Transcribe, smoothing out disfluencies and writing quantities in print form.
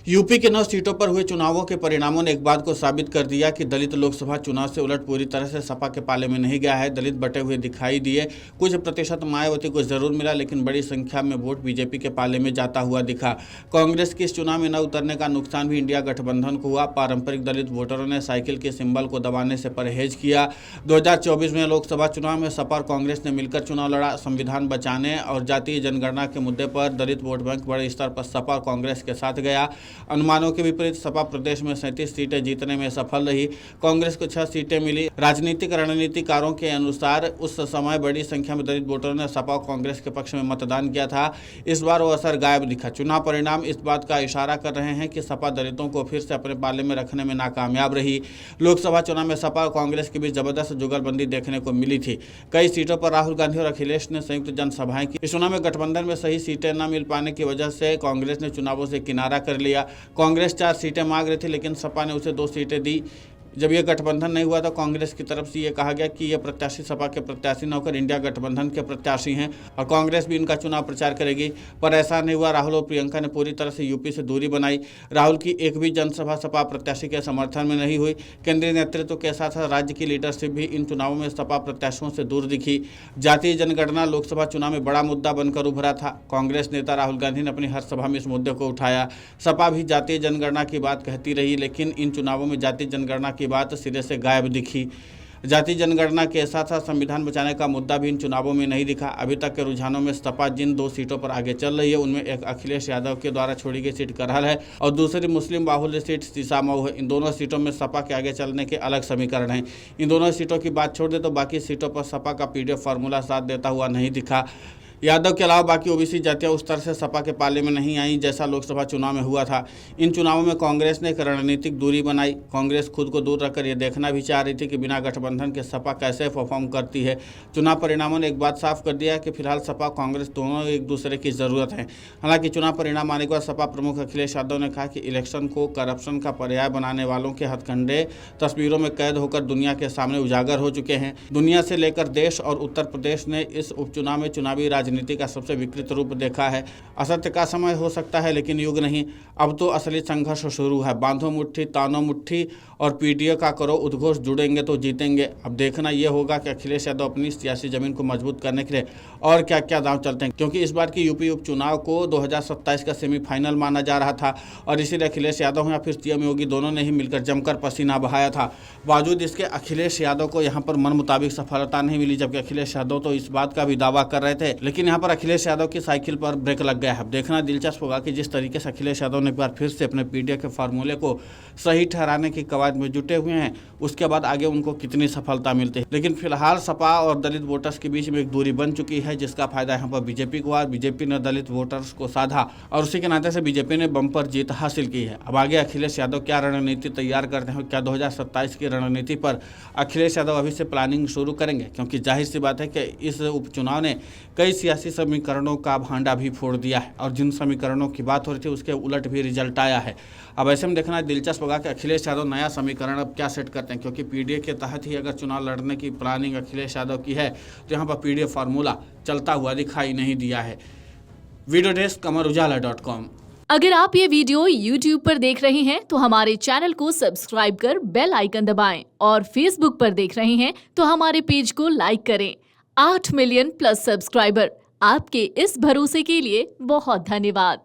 UP के 9 सीटों पर हुए चुनावों के परिणामों ने एक बात को साबित कर दिया कि दलित लोकसभा चुनाव से उलट पूरी तरह से सपा के पाले में नहीं गया है। दलित बटे हुए दिखाई दिए। कुछ प्रतिशत मायावती को जरूर मिला, लेकिन बड़ी संख्या में वोट बीजेपी के पाले में जाता हुआ दिखा। कांग्रेस के इस चुनाव में न उतरने का नुकसान भी इंडिया गठबंधन को हुआ। पारंपरिक दलित वोटरों ने साइकिल के सिंबल को दबाने से परहेज किया। 2024 में लोकसभा चुनाव में सपा और कांग्रेस ने मिलकर चुनाव लड़ा। संविधान बचाने और जातीय जनगणना के मुद्दे पर दलित वोट बैंक बड़े स्तर पर सपा और कांग्रेस के साथ गया। अनुमानों के विपरीत सपा प्रदेश में 37 सीटें जीतने में सफल रही। कांग्रेस को 6 सीटें मिली। राजनीतिक रणनीतिकारों के अनुसार उस समय बड़ी संख्या में दलित वोटरों ने सपा और कांग्रेस के पक्ष में मतदान किया था। इस बार वो असर गायब दिखा। चुनाव परिणाम इस बात का इशारा कर रहे हैं कि सपा दलितों को फिर से अपने पाले में रखने में नाकामयाब रही। लोकसभा चुनाव में सपा और कांग्रेस के बीच जबरदस्त जुगलबंदी देखने को मिली थी। कई सीटों पर राहुल गांधी और अखिलेश ने संयुक्त जनसभाएं की। इस चुनाव में गठबंधन में सही सीटें न मिल पाने की वजह से कांग्रेस ने चुनावों से किनारा कर लिया। कांग्रेस 4 सीटें मांग रही थी, लेकिन सपा ने उसे 2 सीटें दी। जब यह गठबंधन नहीं हुआ तो कांग्रेस की तरफ से यह कहा गया कि ये प्रत्याशी सपा के प्रत्याशी न होकर इंडिया गठबंधन के प्रत्याशी हैं और कांग्रेस भी इनका चुनाव प्रचार करेगी, पर ऐसा नहीं हुआ। राहुल और प्रियंका ने पूरी तरह से यूपी से दूरी बनाई। राहुल की एक भी जनसभा सपा प्रत्याशी के समर्थन में नहीं हुई। केंद्रीय नेतृत्व के साथ राज्य की लीडरशिप भी इन चुनावों में सपा प्रत्याशियों से दूर दिखी। जातीय जनगणना लोकसभा चुनाव में बड़ा मुद्दा बनकर उभरा था। कांग्रेस नेता राहुल गांधी ने अपनी हर सभा में इस मुद्दे को उठाया। सपा भी जातीय जनगणना की बात कहती रही, लेकिन इन चुनावों में जातीय जनगणना की बात सिरे से गायब दिखी। जातीय जनगणना के साथ साथ संविधान बचाने का मुद्दा भी इन चुनावों में नहीं दिखा। अभी तक के रुझानों में सपा जिन 2 सीटों पर आगे चल रही है, उनमें एक अखिलेश यादव के द्वारा छोड़ी गई सीट करहल है और दूसरी मुस्लिम बाहुल्य सीट सीसामऊ है। इन दोनों सीटों में सपा के आगे चलने के अलग समीकरण हैं। इन दोनों सीटों की बात छोड़ दे तो बाकी सीटों पर सपा का पीडीएफ फार्मूला साथ देता हुआ नहीं दिखा। यादव के अलावा बाकी ओबीसी जातियां उस तरह से सपा के पाले में नहीं आई जैसा लोकसभा चुनाव में हुआ था। इन चुनावों में कांग्रेस ने एक रणनीतिक दूरी बनाई। कांग्रेस खुद को दूर रखकर यह देखना भी चाह रही थी कि बिना गठबंधन के सपा कैसे परफॉर्म करती है। चुनाव परिणामों ने एक बात साफ कर दिया कि फिलहाल सपा कांग्रेस दोनों एक दूसरे की जरूरत है। हालांकि चुनाव परिणाम आने के बाद सपा प्रमुख अखिलेश यादव ने कहा कि इलेक्शन को करप्शन का पर्याय बनाने वालों के हथकंडे तस्वीरों में कैद होकर दुनिया के सामने उजागर हो चुके हैं। दुनिया से लेकर देश और उत्तर प्रदेश ने इस उपचुनाव में चुनावी राजनीति का सबसे विकृत रूप देखा है। असत्य का समय हो सकता है, लेकिन युग नहीं। अब तो असली संघर्ष शुरू है। बांधो मुट्ठी, तानो मुट्ठी और पीडीए का करो उद्घोष, जुड़ेंगे तो जीतेंगे। अब देखना यह होगा कि अखिलेश यादव अपनी सियासी जमीन को मजबूत करने के लिए और क्या क्या दांव चलते हैं, क्योंकि इस बार की यूपी उपचुनाव को 2027 का सेमीफाइनल माना जा रहा था और इसीलिए अखिलेश यादव या फिर सीएम योगी दोनों ने ही मिलकर जमकर पसीना बहाया था। बावजूद इसके अखिलेश यादव को यहाँ पर मन मुताबिक सफलता नहीं मिली, जबकि अखिलेश यादव तो इस बात का भी दावा कर रहे थे, लेकिन यहाँ पर अखिलेश यादव की साइकिल पर ब्रेक लग गया है। देखना दिलचस्प होगा कि जिस तरीके से अखिलेश यादव ने एक बार फिर से अपने पीडीए के फार्मूले को सही ठहराने की कवायद में जुटे हुए हैं, उसके बाद आगे उनको कितनी सफलता मिलती है। लेकिन फिलहाल सपा और दलित वोटर्स के बीच में एक दूरी बन चुकी है, जिसका फायदा यहाँ पर बीजेपी को हुआ। बीजेपी ने दलित वोटर्स को साधा और उसी के नाते से बीजेपी ने बम्पर जीत हासिल की है। अब आगे अखिलेश यादव क्या रणनीति तैयार करते हैं, क्या 2027 की रणनीति पर अखिलेश यादव अभी से प्लानिंग शुरू करेंगे, क्योंकि जाहिर सी बात है कि इस उपचुनाव ने कई सियासी समीकरणों का भांडा भी फोड़ दिया है और जिन समीकरणों की बात हो रही थी उसके उलट भी रिजल्ट आया है। अब ऐसे में देखना दिलचस्प होगा कि अखिलेश यादव नया समीकरण अब क्या सेट करते हैं, क्योंकि पीडीए के तहत ही अगर चुनाव लड़ने की प्लानिंग अखिलेश यादव की है तो यहाँ पर पीडीए फार्मूला चलता हुआ दिखाई नहीं दिया है। Video desk amarujala.com। अगर आप ये वीडियो YouTube पर देख रहे हैं तो हमारे चैनल को सब्सक्राइब कर बेल आइकन दबाएं और Facebook पर देख रहे हैं तो हमारे पेज को लाइक करें। 8 मिलियन प्लस सब्सक्राइबर, आपके इस भरोसे के लिए बहुत धन्यवाद।